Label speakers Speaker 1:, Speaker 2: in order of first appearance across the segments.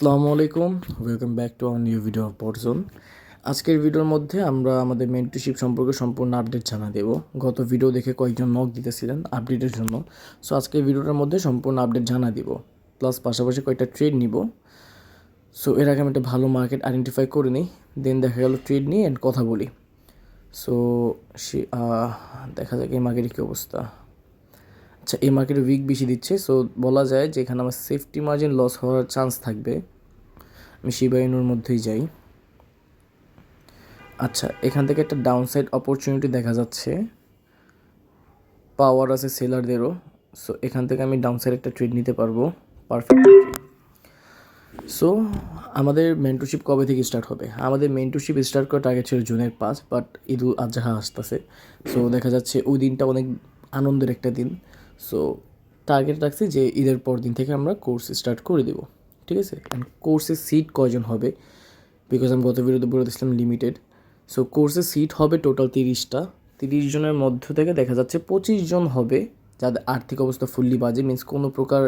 Speaker 1: আসসালামু আলাইকুম, welcome back to our new video of Botzone. আজকের ভিডিওর মধ্যে আমরা আমাদের মেন্টরশিপ সম্পর্কে সম্পূর্ণ আপডেট জানা দেব। গত ভিডিও দেখে কয়েকজন নক দিতেছিলেন আপডেটের জন্য। সো আজকের ভিডিওটার মধ্যে সম্পূর্ণ আপডেট জানা দিব, প্লাস পাশাপাশি কয়েকটা ট্রেড নিব। সো এর আগে আমি একটা ভালো মার্কেট আইডেন্টিফাই করে নিই, দেন দেখা গেল ট্রেড নিই অ্যান্ড কথা বলি। সো সে দেখা যাক এই মার্কেটের কী অবস্থা। আচ্ছা, এই মার্কেটে উইক বেশি দিচ্ছে, সো বলা যায় যে এখানে আমার সেফটি মার্জিন লস হওয়ার চান্স থাকবে। আমি শিবা ইনুর মধ্যেই যাই। আচ্ছা, এখান থেকে একটা ডাউনসাইড অপরচুনিটি দেখা যাচ্ছে, পাওয়ার আছে সেলারদেরও। সো এখান থেকে আমি ডাউনসাইড একটা ট্রেড নিতে পারবো, পারফেক্ট। সো আমাদের মেন্টরশিপ কবে থেকে স্টার্ট হবে? আমাদের মেন্টরশিপ স্টার্ট করার টার্গেট ছিল জুনের 5, বাট ঈদ উল আজহা আসতেছে। সো দেখা যাচ্ছে ওই দিনটা অনেক আনন্দের একটা দিন। সো টার্গেট রাখছি যে ঈদের পর দিন থেকে আমরা কোর্স স্টার্ট করে দেবো, ঠিক আছে? অ্যান্ড কোর্সের সিট কয়জন হবে, বিকজ আমি গত ভিডিওতে বলে দিয়েছিলাম লিমিটেড। সো কোর্সের সিট হবে টোটাল 30টা। 30 জনের মধ্য থেকে দেখা যাচ্ছে 25 জন হবে যাদের আর্থিক অবস্থা ফুললি বাজে, মিনস কোনো প্রকার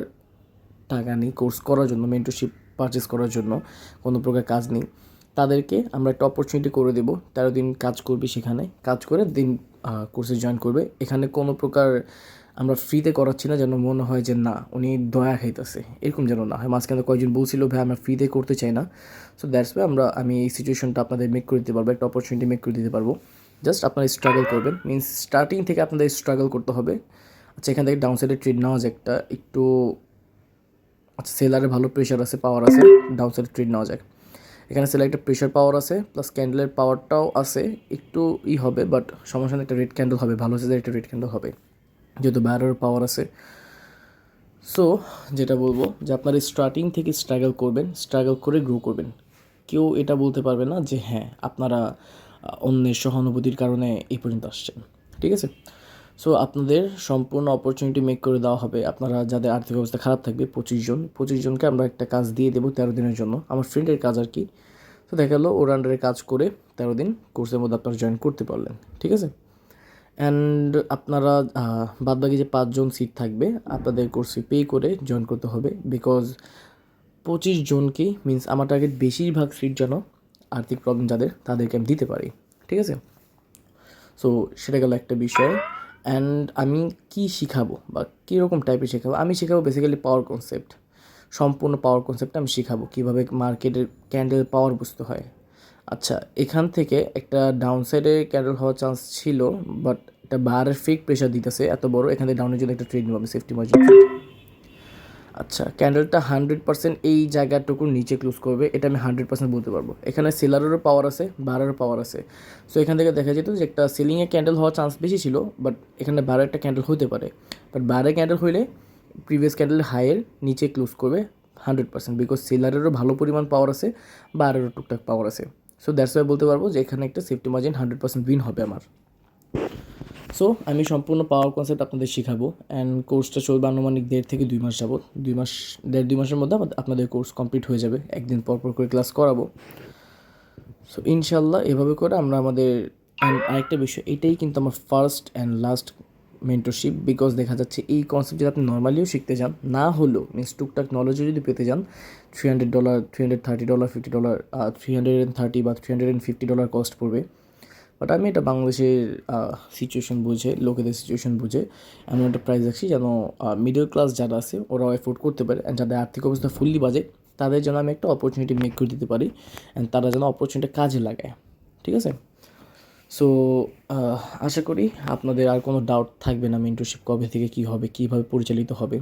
Speaker 1: টাকা নেই কোর্স করার জন্য, মেন্টরশিপ পারচেস করার জন্য কোনো প্রকার কাজ নেই। তাদেরকে আমরা একটা অপরচুনিটি করে দেবো, 13 দিন কাজ করবে, সেখানে কাজ করে দিন কোর্সে জয়েন করবে। এখানে কোনো প্রকার আমরা ফ্রিতে করাচ্ছি না, যেন মনে হয় যে না উনি দয়া খাইতেছে, এরকম যেন না হয়। মাঝখানে কয়েকজন বলছিল ভাই আমরা ফ্রিতে করতে চাই না। সো দ্যাটস ওয়াই আমি এই সিচুয়েশনটা আপনাদের মেক করে দিতে পারবো, একটা অপরচুনিটি মেক করে দিতে পারবো। জাস্ট আপনারা স্ট্রাগল করবেন, মিনস স্টার্টিং থেকে আপনাদের স্ট্রাগল করতে হবে। আচ্ছা, এখান থেকে ডাউনসাইডে ট্রেড নেওয়া যায় একটা একটু। আচ্ছা, সেলারে ভালো প্রেশার আছে, পাওয়ার আছে, ডাউনসাইডে ট্রেড নেওয়া যায়। এখানে সেলার একটা প্রেশার পাওয়ার আছে, প্লাস ক্যান্ডেলের পাওয়ারটাও আছে, একটু হবে, বাট সমস্যা নেই, একটা রেড ক্যান্ডেল হবে, ভালো সাইজের একটা রেড ক্যান্ডেল হবে, যেহেতু বাইরের পাওয়ার আছে। সো যেটা বলবো যে আপনারা স্টার্টিং থেকে স্ট্রাগল করবেন, স্ট্রাগল করে গ্রো করবেন। কেউ এটা বলতে পারবে না যে হ্যাঁ আপনারা অন্যের সহানুভূতির কারণে এই পর্যন্ত আসছেন, ঠিক আছে? সো আপনাদের সম্পূর্ণ অপরচুনিটি মেক করে দেওয়া হবে। আপনারা যাদের আর্থিক অবস্থা খারাপ থাকবে 25 জনকে আমরা একটা কাজ দিয়ে দেবো 13 দিনের জন্য, আমার ফ্রেন্ডের কাজ আর কি। তো দেখা গেলো ওর আন্ডারে কাজ করে 13 দিন কোর্সের মধ্যে আপনারা জয়েন করতে পারলেন, ঠিক আছে? অ্যান্ড আপনারা বাদবাকি যে 5 জন সিট থাকবে আপনাদের কোর্সে পে করে জয়েন করতে হবে, বিকজ 25 জনকেই, মিনস আমার টার্গেট বেশিরভাগ সিট যেন আর্থিক প্রবলেম যাদের তাদেরকে আমি দিতে পারি, ঠিক আছে? সো সেটা গেল একটা বিষয়। অ্যান্ড আমি কি শিখাবো বা কীরকম টাইপের শেখাবো? আমি শেখাবো বেসিক্যালি পাওয়ার কনসেপ্ট, সম্পূর্ণ পাওয়ার কনসেপ্টটা আমি শেখাবো, কীভাবে মার্কেটের ক্যান্ডেল পাওয়ার বুঝতে হয়। আচ্ছা, এখান থেকে একটা ডাউন সাইডে ক্যান্ডেল হওয়ার চান্স ছিল, বাট একটা বারের ফেক প্রেশার দিতেছে এত বড়, এখান থেকে ডাউনের জন্য একটা ট্রেড নেবো আমি, সেফটি মার্জিন। আচ্ছা, ক্যান্ডেলটা 100% এই জায়গাটুকুর নিচে ক্লোজ করবে, এটা আমি 100% বলতে পারবো। এখানে সেলারেরও পাওয়ার আছে, বারেরও পাওয়ার আছে। সো এখান থেকে দেখা যেত যে একটা সেলিংয়ে ক্যান্ডেল হওয়ার চান্স বেশি ছিল, বাট এখানে বারের একটা ক্যান্ডেল হতে পারে। বাট বারের ক্যান্ডেল হইলে প্রিভিয়াস ক্যান্ডেলের হাইয়ের নিচে ক্লোজ করবে 100%, বিকজ সেলারেরও ভালো পরিমাণ পাওয়ার আছে, বারেরও টুকটাক পাওয়ার আছে। সো দ্যাটস ওয়াই বলতে পারবো যে এখানে একটা সেফটি মার্জিন 100% উইন হবে আমার। সো আমি সম্পূর্ণ পাওয়ার কনসেপ্ট আপনাদের শেখাবো, অ্যান্ড কোর্সটা চলবে আনুমানিক 1.5 থেকে 2 মাস যাবত। 2 মাস, 1.5-2 মাসের মধ্যে আপনাদের কোর্স কমপ্লিট হয়ে যাবে, একদিন পর পর করে ক্লাস করাবো। সো ইনশাল্লাহ এভাবে করে আমরা আমাদের, অ্যান্ড আরেকটা বিষয়, এটাই কিন্তু আমার first and last mentorship, because দেখা যাচ্ছে এই কনসেপ্ট যদি আপনি নর্মালিও শিখতে চান, না হলেও মিনস টুকটাক নলেজও যদি পেতে চান, $300, $330, $50, $330 বা $350 কস্ট পড়বে। বাট আমি এটা বাংলাদেশের সিচুয়েশন বুঝে, লোকেদের সিচুয়েশন বুঝে এমন একটা প্রাইস রাখছি যেন মিডল ক্লাস যারা আছে ওরাও অ্যাফোর্ড করতে পারে, অ্যান্ড যাদের আর্থিক অবস্থা ফুললি বাজে তাদের জন্য আমি একটা অপরচুনিটি মেক করে দিতে পারি, অ্যান্ড তারা যেন অপরচুনিটি কাজে লাগায়, ঠিক আছে? সো আশা করি আপনাদের আর কোনো ডাউট থাকবে না মেন্টরশিপ কবে থেকে কী হবে, কীভাবে পরিচালিত হবে।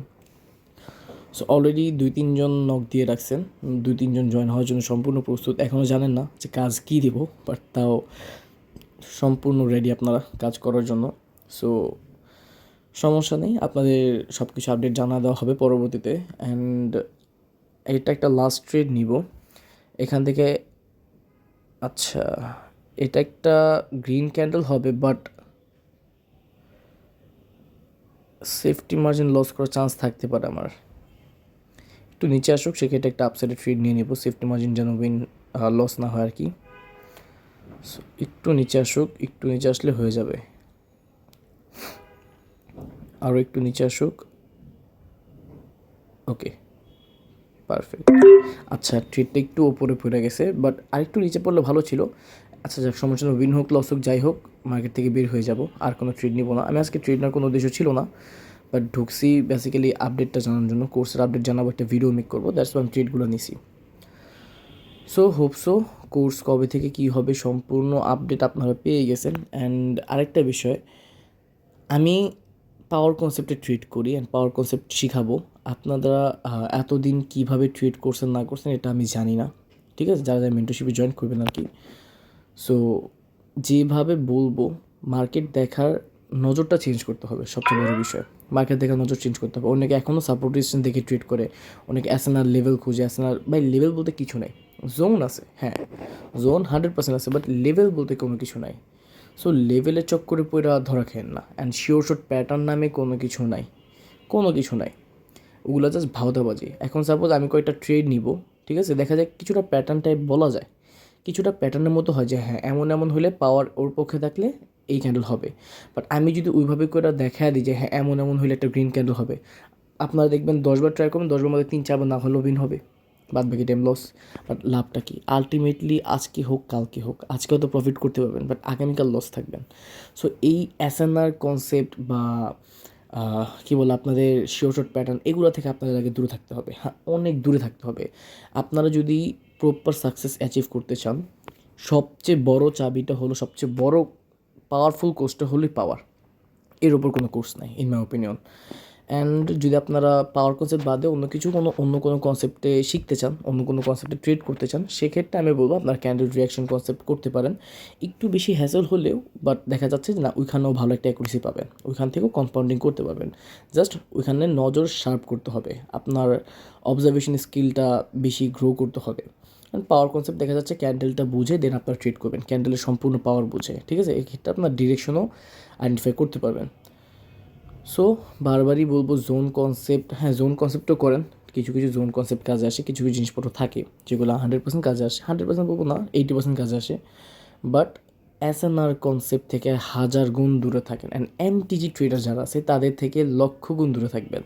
Speaker 1: সো অলরেডি 2-3 জন নক দিয়ে রাখছেন, 2-3 জন জয়েন হওয়ার জন্য সম্পূর্ণ প্রস্তুত, এখনও জানেন না যে কাজ কী দেবো, বাট তাও সম্পূর্ণ রেডি আপনারা কাজ করার জন্য। সো সমস্যা নেই, আপনাদের সব কিছু আপডেট জানা দেওয়া হবে পরবর্তীতে। অ্যান্ড এটা একটা লাস্ট ট্রেড নিব এখান থেকে। আচ্ছা, এটা একটা গ্রিন ক্যান্ডেল হবে, বাট সেফটি মার্জিন লস করার চান্স থাকতে পারে আমার। একটু নিচে আসুক, সেক্ষেত্রে একটা আপসাইডে ট্রেড নিয়ে নেব, সেফটি মার্জিন যেন উইন লস না হয় আর কি। সো একটু নিচে আসুক, একটু নিচে আসলে হয়ে যাবে, আরও একটু নিচে আসুক। ওকে, পারফেক্ট। আচ্ছা ট্রেডটা একটু ওপরে পড়ে গেছে, বাট আরেকটু নিচে পড়লে ভালো ছিল। আচ্ছা যাক, সমস্যা না, উইন হোক লস হোক যাই হোক, মার্কেট থেকে বের হয়ে যাব, আর কোনো ট্রেড নিব না। আমি আজকে ট্রেড নেওয়ার কোনো উদ্দেশ্য ছিল না, বাট ঢুকছি বেসিক্যালি আপডেটটা জানার জন্য, কোর্সের আপডেট জানাবো, একটা ভিডিও মেক করবো, দ্যাটস আমি ট্রেডগুলো নিছি। সো হোপসো কোর্স কবে থেকে কী হবে সম্পূর্ণ আপডেট আপনারা পেয়ে গেছেন। অ্যান্ড আরেকটা বিষয়, আমি পাওয়ার কনসেপ্টে ট্রিট করি অ্যান্ড পাওয়ার কনসেপ্ট শিখাবো। আপনারা এতদিন কীভাবে ট্রিট করছেন না করছেন এটা আমি জানি না, ঠিক আছে, যারা যারা মেন্টরশিপে জয়েন করবেন আর কি। সো যেভাবে বলবো, মার্কেট দেখার নজরটা চেঞ্জ করতে হবে, সবচেয়ে বড় বিষয়। মার্কেট দেখার নজর চেঞ্জ করতে হবে। অনেকে এখনও সাপোর্ট রেজিস্ট্যান্স দেখে ট্রিট করে, অনেকে এসএনআর লেভেল খুঁজে। এসএনআর ভাই লেভেল বলতে কিছু নাই, জোন আছে, হ্যাঁ জোন 100% আছে, বাট লেভেল বলতে কোনো কিছু নাই। সো লেভেলের চক্করে পড়ে ধরা খেয়েন না। অ্যান্ড শিওর শর্ট প্যাটার্ন নামে কোনো কিছু নাই, কোনো কিছু নাই, ওগুলো জাস্ট ভাওতাবাজি। এখন সাপোজ আমি কয়েকটা ট্রেড নিব, ঠিক আছে, দেখা যায় কিছুটা প্যাটার্ন টাইপ বলা যায়, কিছুটা প্যাটার্নের মতো হয় যে হ্যাঁ এমন এমন হলে পাওয়ার ওর পক্ষে থাকলে এই ক্যান্ডেল হবে। বাট আমি যদি ওইভাবে করে দেখা দিই যে হ্যাঁ এমন এমন হলে একটা গ্রিন ক্যান্ডেল হবে, আপনারা দেখবেন 10বার ট্রাই করবেন, 10বার মধ্যে 3-4বার না হলেও উইন হবে, বাদ বাকি টাইম লস। বাট লাভটা কি আলটিমেটলি, আজকে হোক কালকে হোক, আজকেও তো প্রফিট করতে পারবেন, বাট আগামীকাল লস থাকবেন। সো এই এসএনআর কনসেপ্ট বা কী বলে আপনাদের শিওর শর্ট প্যাটার্ন, এগুলো থেকে আপনাদের আগে দূরে থাকতে হবে, হ্যাঁ অনেক দূরে থাকতে হবে। আপনারা যদি প্রপার সাকসেস অ্যাচিভ করতে চান, সবচেয়ে বড় চাবিটা হলো, সবচেয়ে বড় পাওয়ারফুল কোর্সটা হলো পাওয়ার। এর ওপর কোনো কোর্স নাই ইন মাই ওপিনিয়ন। অ্যান্ড যদি আপনারা পাওয়ার কনসেপ্ট বাদে অন্য কোনো কনসেপ্টে শিখতে চান, অন্য কোনো কনসেপ্টে ট্রেড করতে চান, সেক্ষেত্রে আমি বলবো আপনার ক্যান্ডেল রিয়াকশন কনসেপ্ট করতে পারেন। একটু বেশি হ্যাসেল হলেও, বাট দেখা যাচ্ছে যে না ওইখানেও ভালো একটা অ্যাকুরেসি পাবেন, ওইখান থেকেও কম্পাউন্ডিং করতে পারবেন। জাস্ট ওইখানে নজর শার্প করতে হবে, আপনার অবজারভেশন স্কিলটা বেশি গ্রো করতে হবে। অ্যান্ড পাওয়ার কনসেপ্ট দেখা যাচ্ছে ক্যান্ডেলটা বুঝে দেন আপনার ট্রেড করবেন, ক্যান্ডেলের সম্পূর্ণ পাওয়ার বুঝে, ঠিক আছে, এক্ষেত্রে আপনার ডিরেকশনও আইডেন্টিফাই করতে পারবেন। সো বারবারই বলবো জোন কনসেপ্ট, হ্যাঁ জোন কনসেপ্টও করেন, কিছু কিছু জোন কনসেপ্ট কাজে আসে, কিছু কিছু জিনিসপত্র থাকে যেগুলো 100% কাজে আসে, 100% বলবো না 80% কাজে আসে, বাট এসএনআর কনসেপ্ট থেকে 1000 গুণ দূরে থাকেন। অ্যান্ড এমটিজি ট্রেডার যারা আছে তাদের থেকে লক্ষ গুণ দূরে থাকবেন।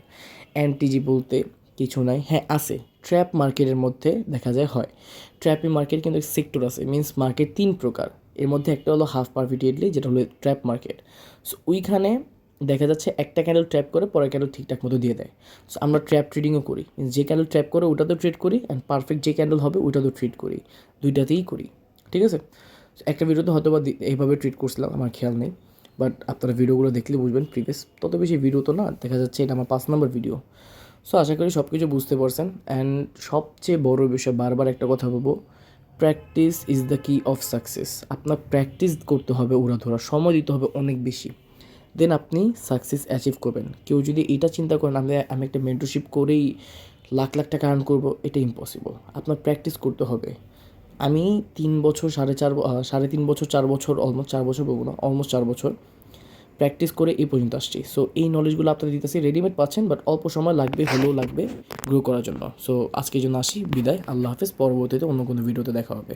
Speaker 1: এমটিজি বলতে কিছু নাই, হ্যাঁ আছে, ট্র্যাপ মার্কেটের মধ্যে দেখা যায় হয়। ট্র্যাপি মার্কেট কিন্তু সেক্টর আছে, মিনস মার্কেট 3 প্রকার, এর মধ্যে একটা হলো হাফ পারফিটিয়েটলি, যেটা হলো ট্র্যাপ মার্কেট। সো ওইখানে দেখা যাচ্ছে একটা ক্যান্ডেল ট্র্যাপ করে পরের ক্যান্ডেল ঠিকঠাক মতো দিয়ে দেয়। সো আমরা ট্র্যাপ ট্রেডিংও করি, যে ক্যান্ডেল ট্র্যাপ করে ওটাতেও ট্রেড করি, অ্যান্ড পারফেক্ট যে ক্যান্ডেল হবে ওইটাতেও ট্রেড করি, দুইটাতেই করি, ঠিক আছে। একটা ভিডিওতে হয়তো বা এইভাবে ট্রিট করছিলাম, আমার খেয়াল নেই, বাট আপনারা ভিডিওগুলো দেখলে বুঝবেন। প্রিভিয়াস তত বেশি ভিডিও তো না, দেখা যাচ্ছে এটা আমার 5 নম্বর ভিডিও। সো আশা করি সব কিছু বুঝতে পারছেন। অ্যান্ড সবচেয়ে বড় বিষয়, বারবার একটা কথা বলবো, প্র্যাকটিস ইজ দ্য কি অফ সাকসেস। আপনার প্র্যাকটিস করতে হবে, উড়াধরা সময় দিতে হবে অনেক বেশি, দেন আপনি সাকসেস অ্যাচিভ করবেন। কেউ যদি এটা চিন্তা করেন আমি একটা মেন্টরশিপ করেই লাখ লাখ টাকা আর্ন করবো, এটা ইম্পসিবল। আপনার প্র্যাকটিস করতে হবে। আমি 3 বছর 3.5 বছর 4 বছর, অলমোস্ট 4 বছর বলবো না, অলমোস্ট 4 বছর প্র্যাকটিস করে এই পর্যন্ত আসছি। সো এই নলেজগুলো আপনাদের দিতেছি, রেডিমেড পাচ্ছেন, বাট অল্প সময় লাগবে, হলেও লাগবে গ্রো করার জন্য। সো আজকের জন্য আসি, বিদায়, আল্লাহ হাফেজ। পরবর্তীতে অন্য কোনো ভিডিওতে দেখা হবে।